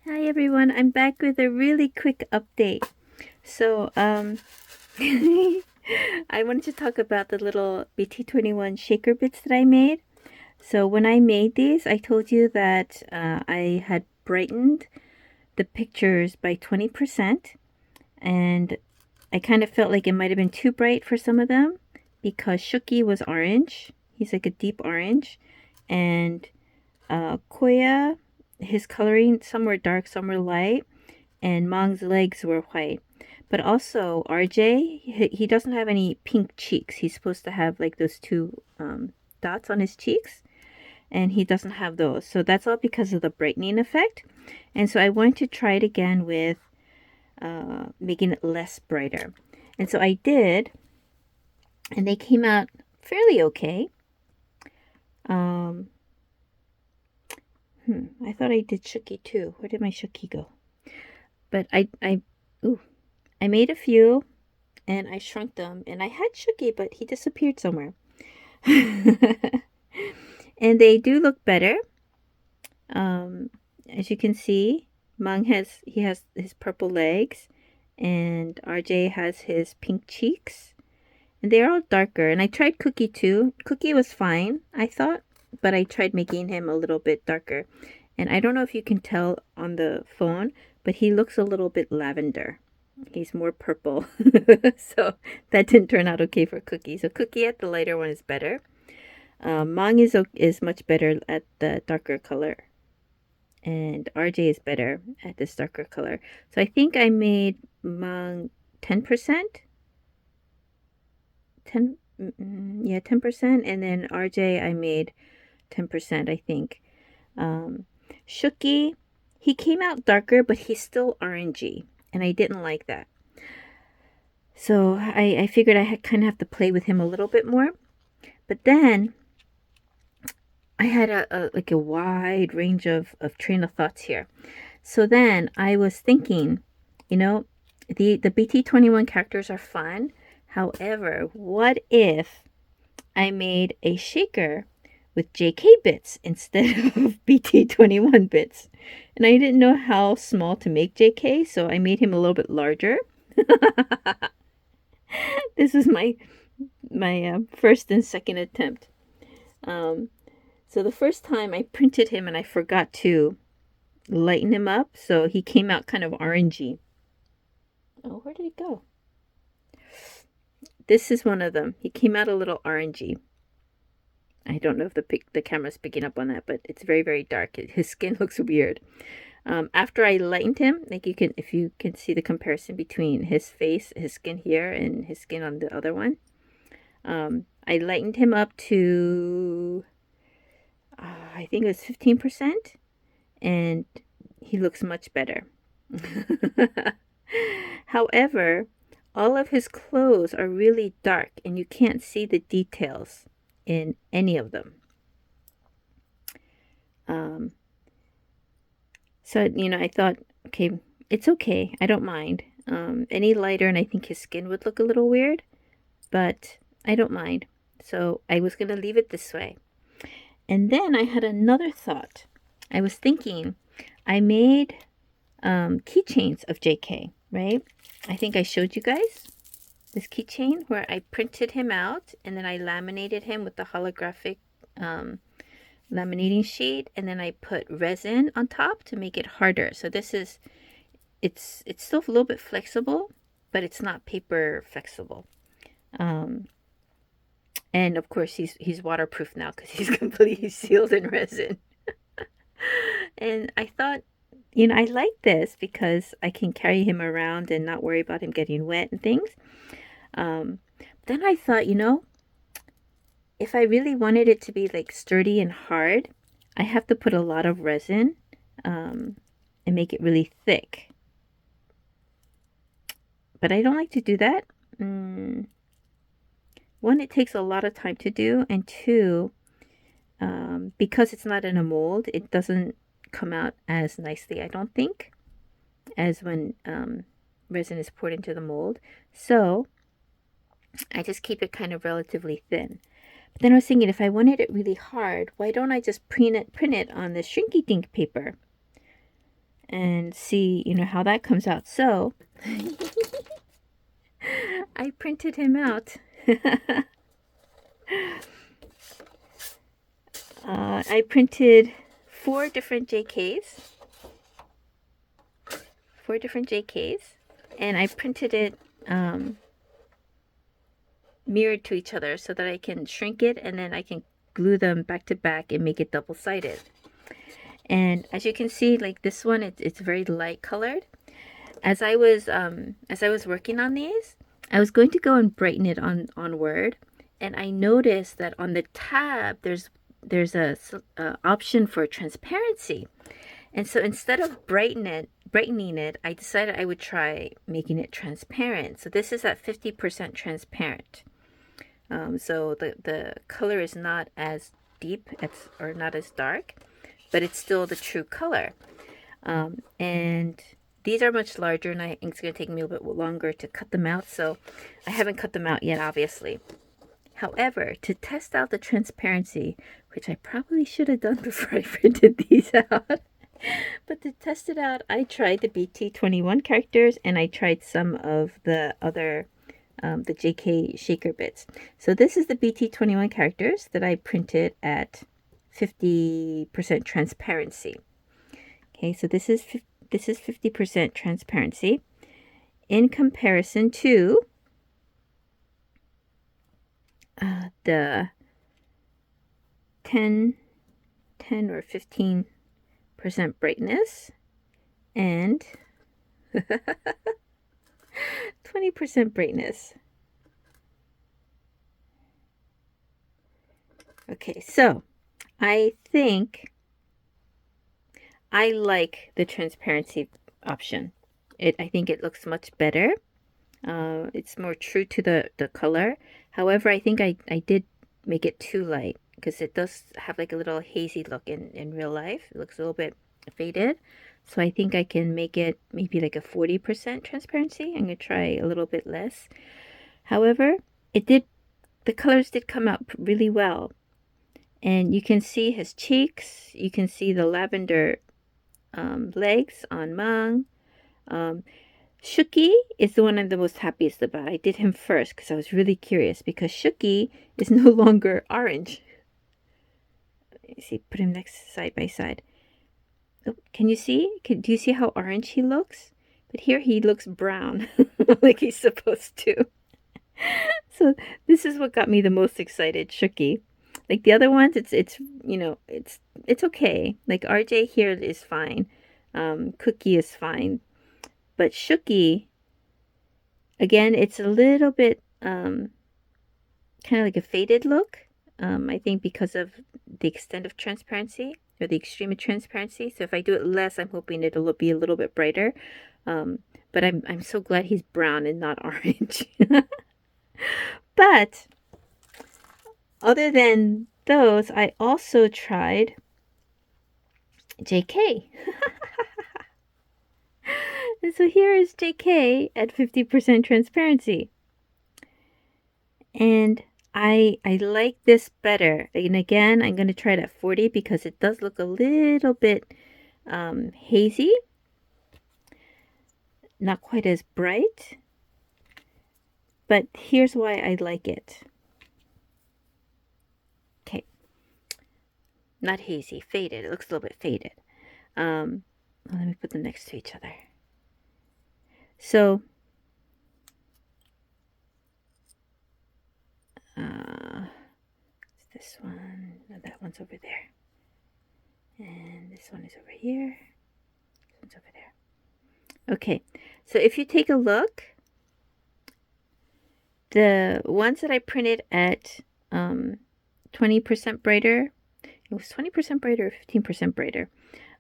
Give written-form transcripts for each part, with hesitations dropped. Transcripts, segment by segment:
Hi everyone, I'm back with a really quick update. So, I wanted to talk about the little BT21 shaker bits that I made. So when I made these, I told you that I had brightened the pictures by 20%, and I kind of felt like it might have been too bright for some of them because Shuki was orange. He's like a deep orange, and Koya, his coloring, some were dark, some were light, and Mong's legs were white. But also RJ, he doesn't have any pink cheeks. He's supposed to have like those two dots on his cheeks, and he doesn't have those. So that's all because of the brightening effect. And so I wanted to try it again with making it less brighter. And so I did, and they came out fairly okay. Um, I thought I did Shuki too. Where did my Shuki go? But ooh, I made a few and I shrunk them, and I had Shuki, but he disappeared somewhere. And they do look better. As you can see, Mung has his purple legs, and RJ has his pink cheeks, and they're all darker. And I tried Cookie too. Cookie was fine, I thought, but I tried making him a little bit darker. And I don't know if you can tell on the phone, but he looks a little bit lavender. He's more purple. So that didn't turn out okay for Cookie. So Cookie at the lighter one is better. Mang is much better at the darker color. And RJ is better at this darker color. So I think I made Mang 10%. 10%. And then RJ I made 10%, I think. Shuki, he came out darker, but he's still orangey. And I didn't like that. So I figured I kind of have to play with him a little bit more. But then I had like a wide range of train of thoughts here. So then I was thinking, the BT21 characters are fun. However, what if I made a shaker with JK bits instead of BT21 bits? And I didn't know how small to make JK, so I made him a little bit larger. This was my first and second attempt. So the first time I printed him and I forgot to lighten him up, so he came out kind of orangey. Oh, where did he go? This is one of them. He came out a little orangey. I don't know if the camera's picking up on that, but it's very, very dark. His skin looks weird. After I lightened him, like if you can see the comparison between his face, his skin here, and his skin on the other one. I lightened him up to, I think it was 15%, and he looks much better. However, all of his clothes are really dark, and you can't see the details in any of them. So, I thought, okay, it's okay. I don't mind. Any lighter, and I think his skin would look a little weird, but I don't mind. So I was going to leave it this way. And then I had another thought. I was thinking, I made keychains of JK, right? I think I showed you guys this keychain where I printed him out and then I laminated him with the holographic laminating sheet, and then I put resin on top to make it harder. So this is, it's still a little bit flexible, but it's not paper flexible. And of course he's waterproof now because he's completely sealed in resin. And I thought, I like this because I can carry him around and not worry about him getting wet and things. Then I thought, if I really wanted it to be like sturdy and hard, I have to put a lot of resin and make it really thick. But I don't like to do that. One, it takes a lot of time to do, and two, because it's not in a mold, it doesn't come out as nicely, I don't think, as when resin is poured into the mold. So I just keep it kind of relatively thin. But then I was thinking, if I wanted it really hard, why don't I just print it on the Shrinky Dink paper? and see, how that comes out. So I printed him out. I printed four different JKs, and I printed it mirrored to each other so that I can shrink it and then I can glue them back to back and make it double-sided. And as you can see, like this one, it's very light colored. As I was working on these, I was going to go and brighten it on Word, and I noticed that on the tab there's a option for transparency. And so instead of brightening it, I decided I would try making it transparent. So this is at 50% transparent. So the color is not as deep or not as dark, but it's still the true color. And these are much larger, and I think it's going to take me a little bit longer to cut them out. So I haven't cut them out yet, obviously. However, to test out the transparency, which I probably should have done before I printed these out, but to test it out, I tried the BT21 characters, and I tried some of the other, the JK shaker bits. So this is the BT21 characters that I printed at 50% transparency. Okay, so this is 50% transparency in comparison to the 10 or 15% brightness and 20% brightness. Okay, so I think I like the transparency option. I think it looks much better. It's more true to the color. However, I think I did make it too light because it does have like a little hazy look in real life. It looks a little bit faded. So I think I can make it maybe like a 40% transparency. I'm going to try a little bit less. However, the colors did come out really well. And you can see his cheeks. You can see the lavender legs on Mung. Shuki is the one I'm the most happiest about. I did him first because I was really curious because Shuki is no longer orange. Let me see, put him next side by side. Oh, can you see? Do you see how orange he looks? But here he looks brown, like he's supposed to. So this is what got me the most excited, Shuki. Like the other ones, it's okay. Like RJ here is fine. Cookie is fine. But Shuki, again, it's a little bit kind of like a faded look. I think because of the extent of transparency or the extreme of transparency. So if I do it less, I'm hoping it'll be a little bit brighter. But I'm so glad he's brown and not orange. But other than those, I also tried JK. And so here is JK at 50% transparency. And I like this better. And again, I'm going to try it at 40 because it does look a little bit hazy. Not quite as bright. But here's why I like it. Okay. Not hazy, faded. It looks a little bit faded. Let me put them next to each other. So, this one, no, that one's over there. And this one is over here. This one's over there. Okay, so if you take a look, the ones that I printed at 20% brighter, it was 20% brighter or 15% brighter.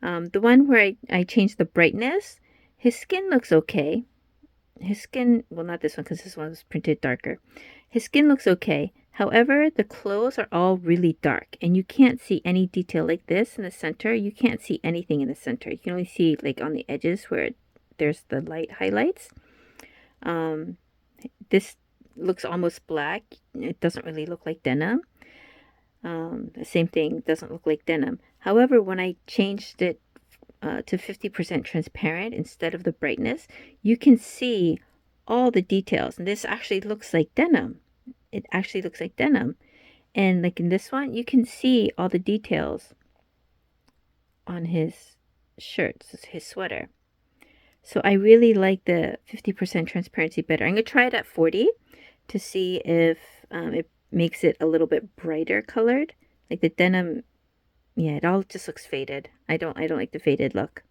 The one where I changed the brightness, his skin looks okay. His skin, well, not this one because this one was printed darker. His skin looks okay. However, the clothes are all really dark and you can't see any detail like this in the center. You can't see anything in the center. You can only see like on the edges where there's the light highlights. This looks almost black. It doesn't really look like denim. The same thing doesn't look like denim. However, when I changed it to 50% transparent instead of the brightness, you can see all the details. And this actually looks like denim. It actually looks like denim. And like in this one, you can see all the details on his shirt, his sweater. So I really like the 50% transparency better. I'm going to try it at 40 to see if it makes it a little bit brighter colored. Like the denim, yeah, it all just looks faded. I don't like the faded look.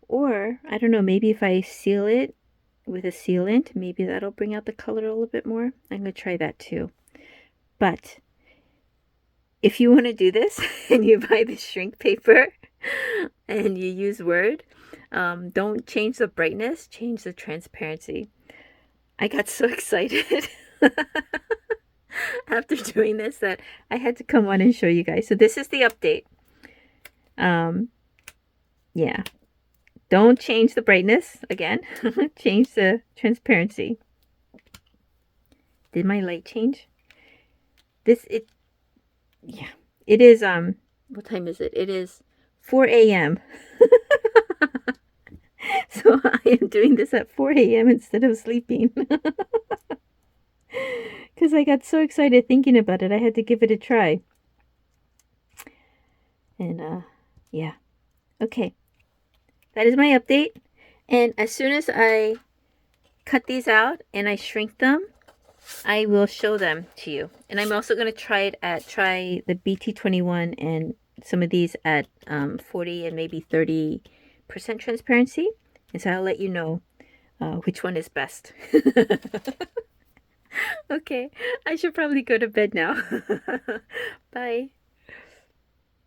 Or, I don't know, maybe if I seal it with a sealant, maybe that'll bring out the color a little bit more. I'm going to try that too. But if you want to do this and you buy the shrink paper and you use Word, don't change the brightness, change the transparency. I got so excited after doing this that I had to come on and show you guys. So this is the update. Yeah. Don't change the brightness again. Change the transparency. Did my light change? Yeah. It is, what time is it? It is 4 a.m. So I am doing this at 4 a.m. instead of sleeping. Because I got so excited thinking about it, I had to give it a try. And, yeah. Okay. That is my update. And as soon as I cut these out and I shrink them, I will show them to you. And I'm also going to try the BT21 and some of these at 40 and maybe 30% transparency. And so I'll let you know which one is best. Okay, I should probably go to bed now. Bye.